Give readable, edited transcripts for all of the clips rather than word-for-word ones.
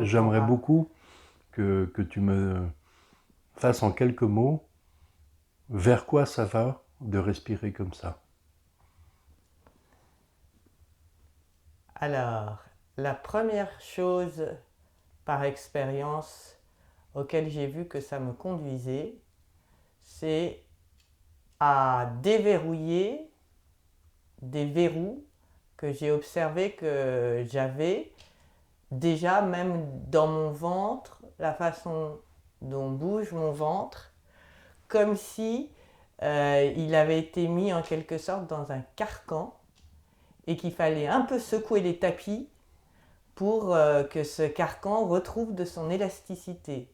J'aimerais pas. beaucoup que tu me fasses en quelques mots vers quoi ça va de respirer comme ça. Alors, la première chose par expérience auquel j'ai vu que ça me conduisait, c'est à déverrouiller des verrous que j'ai observé que j'avais déjà même dans mon ventre, la façon dont bouge mon ventre, comme si il avait été mis en quelque sorte dans un carcan et qu'il fallait un peu secouer les tapis pour que ce carcan retrouve de son élasticité.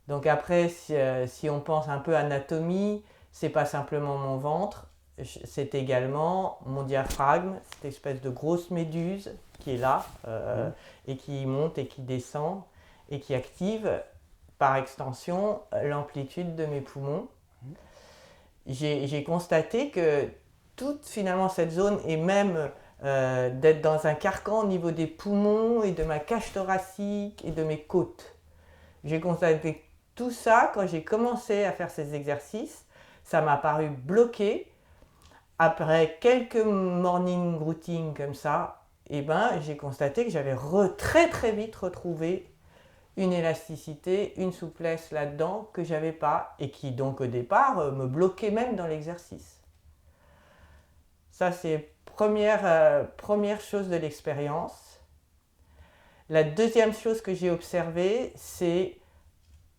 Donc après, si on pense un peu anatomie, c'est pas simplement mon ventre, c'est également mon diaphragme, cette espèce de grosse méduse qui est là et qui monte et qui descend et qui active par extension l'amplitude de mes poumons. J'ai constaté que toute finalement cette zone et même d'être dans un carcan au niveau des poumons et de ma cage thoracique et de mes côtes. J'ai constaté tout ça quand j'ai commencé à faire ces exercices. Ça m'a paru bloqué. Après quelques morning routines comme ça, et ben, j'ai constaté que j'avais très très vite retrouvé une élasticité, une souplesse là-dedans que j'avais pas et qui donc au départ me bloquait même dans l'exercice. Ça c'est première chose de l'expérience. La deuxième chose que j'ai observée, c'est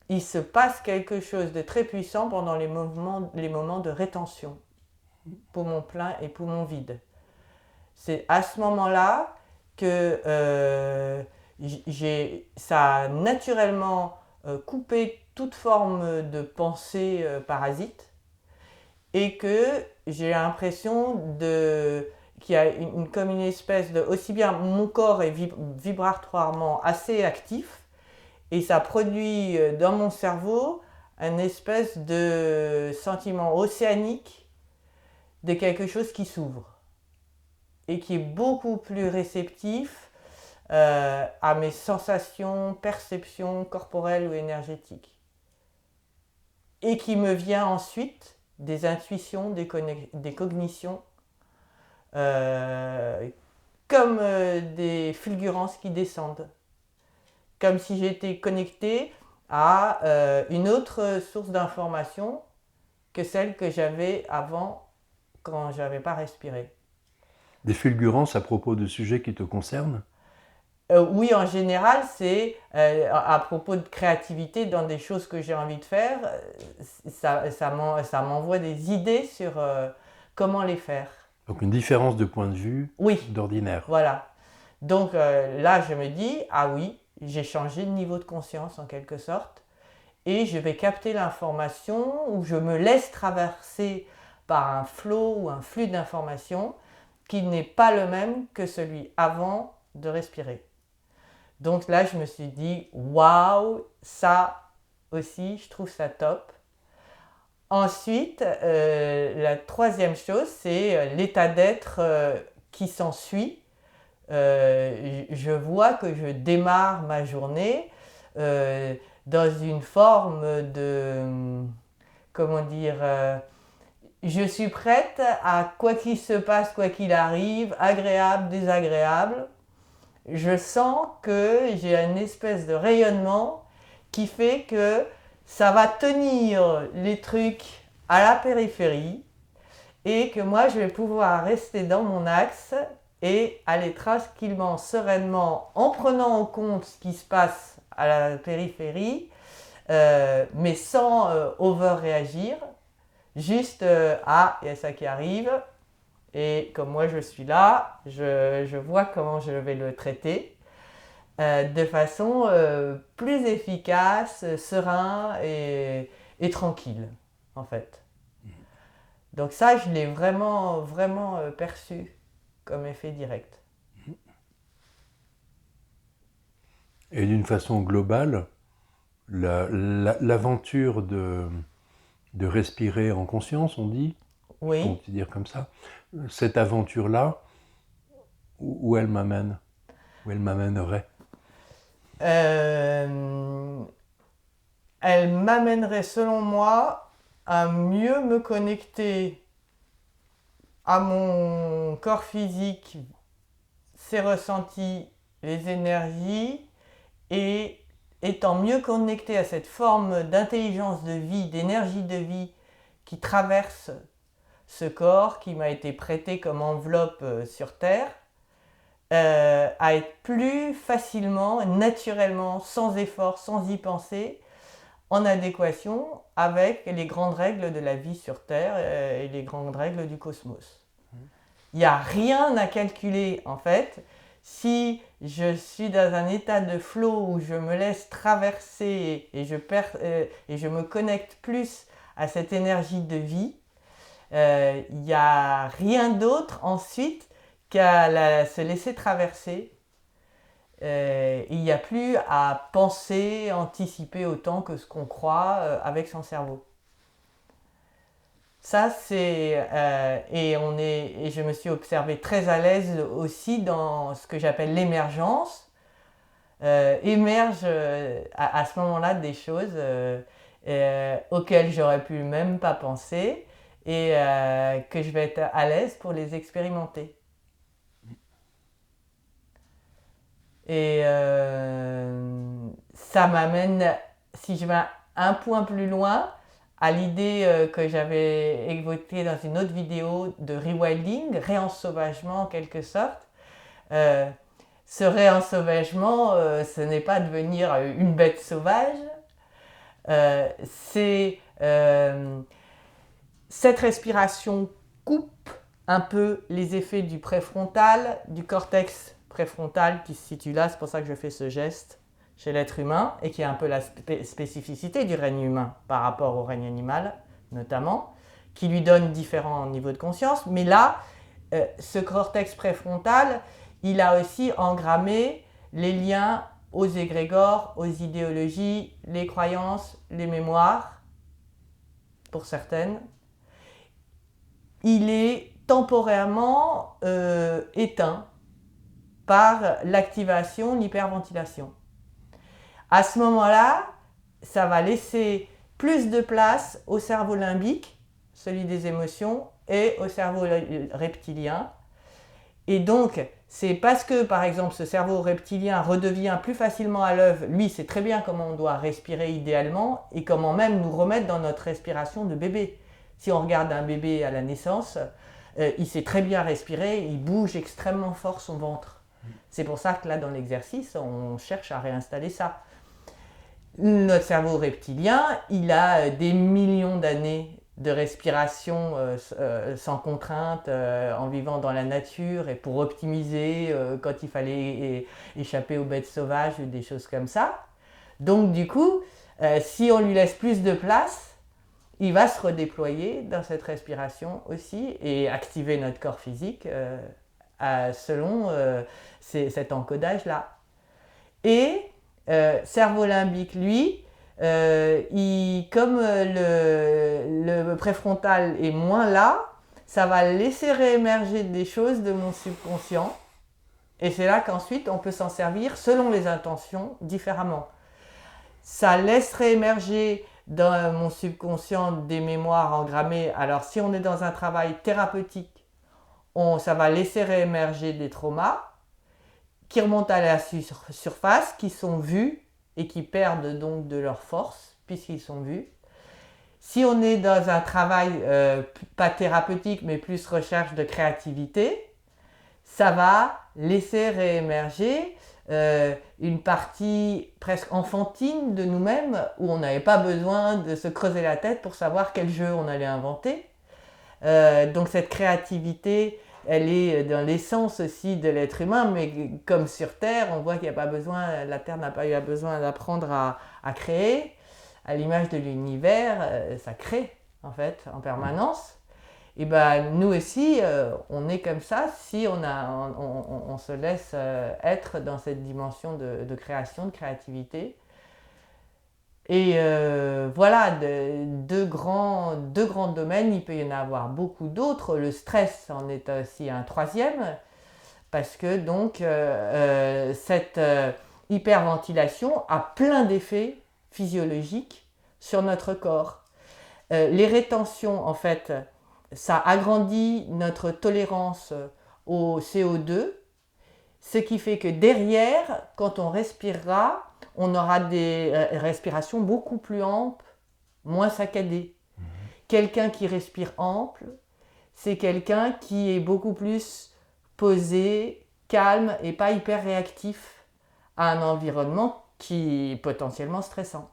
il se passe quelque chose de très puissant pendant les moments de rétention, poumon plein et poumon vide. C'est à ce moment-là que ça a naturellement coupé toute forme de pensée parasite et que j'ai l'impression qu'il y a comme une espèce de... Aussi bien mon corps est vibratoirement assez actif et ça produit dans mon cerveau un espèce de sentiment océanique de quelque chose qui s'ouvre et qui est beaucoup plus réceptif à mes sensations, perceptions corporelles ou énergétiques. Et qui me vient ensuite des intuitions, des cognitions, euh, comme des fulgurances qui descendent. Comme si j'étais connecté à une autre source d'information que celle que j'avais avant quand je n'avais pas respiré. Des fulgurances à propos de sujets qui te concernent? Oui, en général, c'est à propos de créativité dans des choses que j'ai envie de faire, ça m'envoie des idées sur comment les faire. Donc une différence de point de vue Oui, d'ordinaire. voilà. Donc là, je me dis, ah oui, j'ai changé de niveau de conscience en quelque sorte, et je vais capter l'information ou je me laisse traverser par un flot ou un flux d'informations qui n'est pas le même que celui avant de respirer. Donc là, je me suis dit, waouh, ça aussi, je trouve ça top. Ensuite, la troisième chose, c'est l'état d'être qui s'ensuit. Je vois que je démarre ma journée dans une forme de, comment dire, je suis prête à quoi qu'il se passe, quoi qu'il arrive, agréable, désagréable. Je sens que j'ai une espèce de rayonnement qui fait que ça va tenir les trucs à la périphérie et que moi je vais pouvoir rester dans mon axe et aller tranquillement, sereinement, en prenant en compte ce qui se passe à la périphérie, mais sans over-réagir, juste ah, il y a ça qui arrive, et comme moi je suis là, je vois comment je vais le traiter de façon plus efficace, serein et tranquille, en fait. Donc ça, je l'ai vraiment, vraiment perçu comme effet direct. Et d'une façon globale, l'aventure de respirer en conscience, on dit, Oui. faut-il dire comme ça, cette aventure-là, où elle m'amène, où elle m'amènerait. elle m'amènerait, selon moi, à mieux me connecter à mon corps physique, ses ressentis, les énergies, et étant mieux connecté à cette forme d'intelligence de vie, d'énergie de vie qui traverse ce corps qui m'a été prêté comme enveloppe sur Terre, à être plus facilement, naturellement, sans effort, sans y penser, en adéquation avec les grandes règles de la vie sur Terre et les grandes règles du cosmos. Il n'y a rien à calculer en fait. Si je suis dans un état de flow où je me laisse traverser et je me connecte plus à cette énergie de vie, il n'y a rien d'autre ensuite qu'à se laisser traverser. Il n'y a plus à penser, anticiper autant que ce qu'on croit avec son cerveau. Ça, c'est. Et je me suis observé très à l'aise aussi dans ce que j'appelle l'émergence. Émergent à ce moment-là des choses auxquelles j'aurais pu même pas penser et que je vais être à l'aise pour les expérimenter. Et ça m'amène, si je vais un point plus loin, à l'idée que j'avais évoquée dans une autre vidéo de rewilding, réensauvagement en quelque sorte. Ce réensauvagement, ce n'est pas devenir une bête sauvage, c'est cette respiration coupe un peu les effets du préfrontal, du cortex préfrontal qui se situe là, c'est pour ça que je fais ce geste chez l'être humain et qui est un peu la spécificité du règne humain par rapport au règne animal notamment, qui lui donne différents niveaux de conscience. Mais là, ce cortex préfrontal, il a aussi engrammé les liens aux égrégores, aux idéologies, les croyances, les mémoires, pour certaines. Il est temporairement éteint par l'activation, l'hyperventilation. À ce moment-là, ça va laisser plus de place au cerveau limbique, celui des émotions, et au cerveau reptilien. Et donc, c'est parce que, par exemple, ce cerveau reptilien redevient plus facilement à l'œuvre, lui sait très bien comment on doit respirer idéalement et comment même nous remettre dans notre respiration de bébé. Si on regarde un bébé à la naissance, il sait très bien respirer, il bouge extrêmement fort son ventre. C'est pour ça que là, dans l'exercice, on cherche à réinstaller ça. Notre cerveau reptilien, il a des millions d'années de respiration sans contrainte, en vivant dans la nature et pour optimiser quand il fallait échapper aux bêtes sauvages ou des choses comme ça. Donc du coup, si on lui laisse plus de place, il va se redéployer dans cette respiration aussi et activer notre corps physique selon cet encodage-là. Et cerveau limbique, lui, comme le préfrontal est moins là, ça va laisser réémerger des choses de mon subconscient. Et c'est là qu'ensuite on peut s'en servir selon les intentions différemment. Ça laisse réémerger dans mon subconscient des mémoires engrammées. Alors si on est dans un travail thérapeutique, ça va laisser réémerger des traumas qui remontent à la surface, qui sont vus et qui perdent donc de leur force puisqu'ils sont vus. Si on est dans un travail pas thérapeutique mais plus recherche de créativité, ça va laisser réémerger une partie presque enfantine de nous-mêmes où on n'avait pas besoin de se creuser la tête pour savoir quel jeu on allait inventer. Donc cette créativité, elle est dans l'essence aussi de l'être humain, mais comme sur Terre, on voit qu'il n'y a pas besoin, la Terre n'a pas eu besoin d'apprendre à créer. À l'image de l'univers, ça crée en fait en permanence. Et ben nous aussi, on est comme ça si on se laisse être dans cette dimension de création, de créativité. Et voilà, deux grands domaines, il peut y en avoir beaucoup d'autres. Le stress en est aussi un troisième, parce que donc cette hyperventilation a plein d'effets physiologiques sur notre corps. Les rétentions, en fait, ça agrandit notre tolérance au CO2, ce qui fait que derrière, quand on respirera, on aura des respirations beaucoup plus amples, moins saccadées. Quelqu'un qui respire ample, c'est quelqu'un qui est beaucoup plus posé, calme et pas hyper réactif à un environnement qui est potentiellement stressant.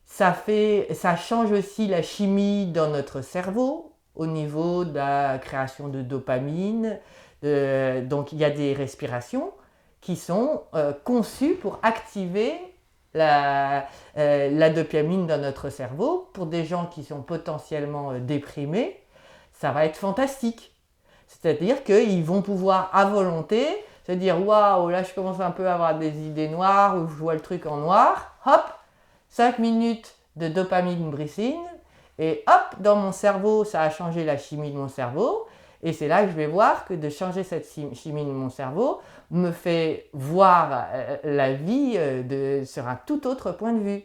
Ça change aussi la chimie dans notre cerveau au niveau de la création de dopamine. Donc il y a des respirations qui sont conçues pour activer la dopamine dans notre cerveau. Pour des gens qui sont potentiellement déprimés, ça va être fantastique. C'est-à-dire qu'ils vont pouvoir à volonté se dire « Waouh, là je commence un peu à avoir des idées noires ou je vois le truc en noir. Hop, 5 minutes de dopamine breathing et hop, dans mon cerveau, ça a changé la chimie de mon cerveau. Et c'est là que je vais voir que de changer cette chimie de mon cerveau me fait voir la vie sur un tout autre point de vue.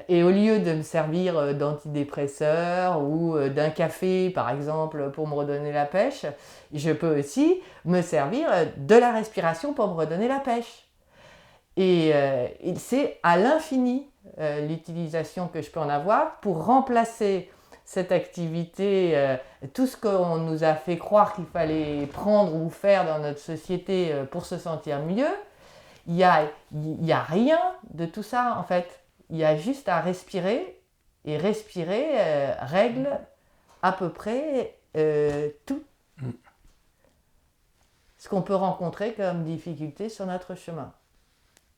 Et au lieu de me servir d'antidépresseur ou d'un café, par exemple, pour me redonner la pêche, je peux aussi me servir de la respiration pour me redonner la pêche. Et c'est à l'infini l'utilisation que je peux en avoir pour remplacer cette activité, tout ce qu'on nous a fait croire qu'il fallait prendre ou faire dans notre société pour se sentir mieux. Il y a rien de tout ça en fait. Il y a juste à respirer et respirer règle à peu près tout ce qu'on peut rencontrer comme difficulté sur notre chemin.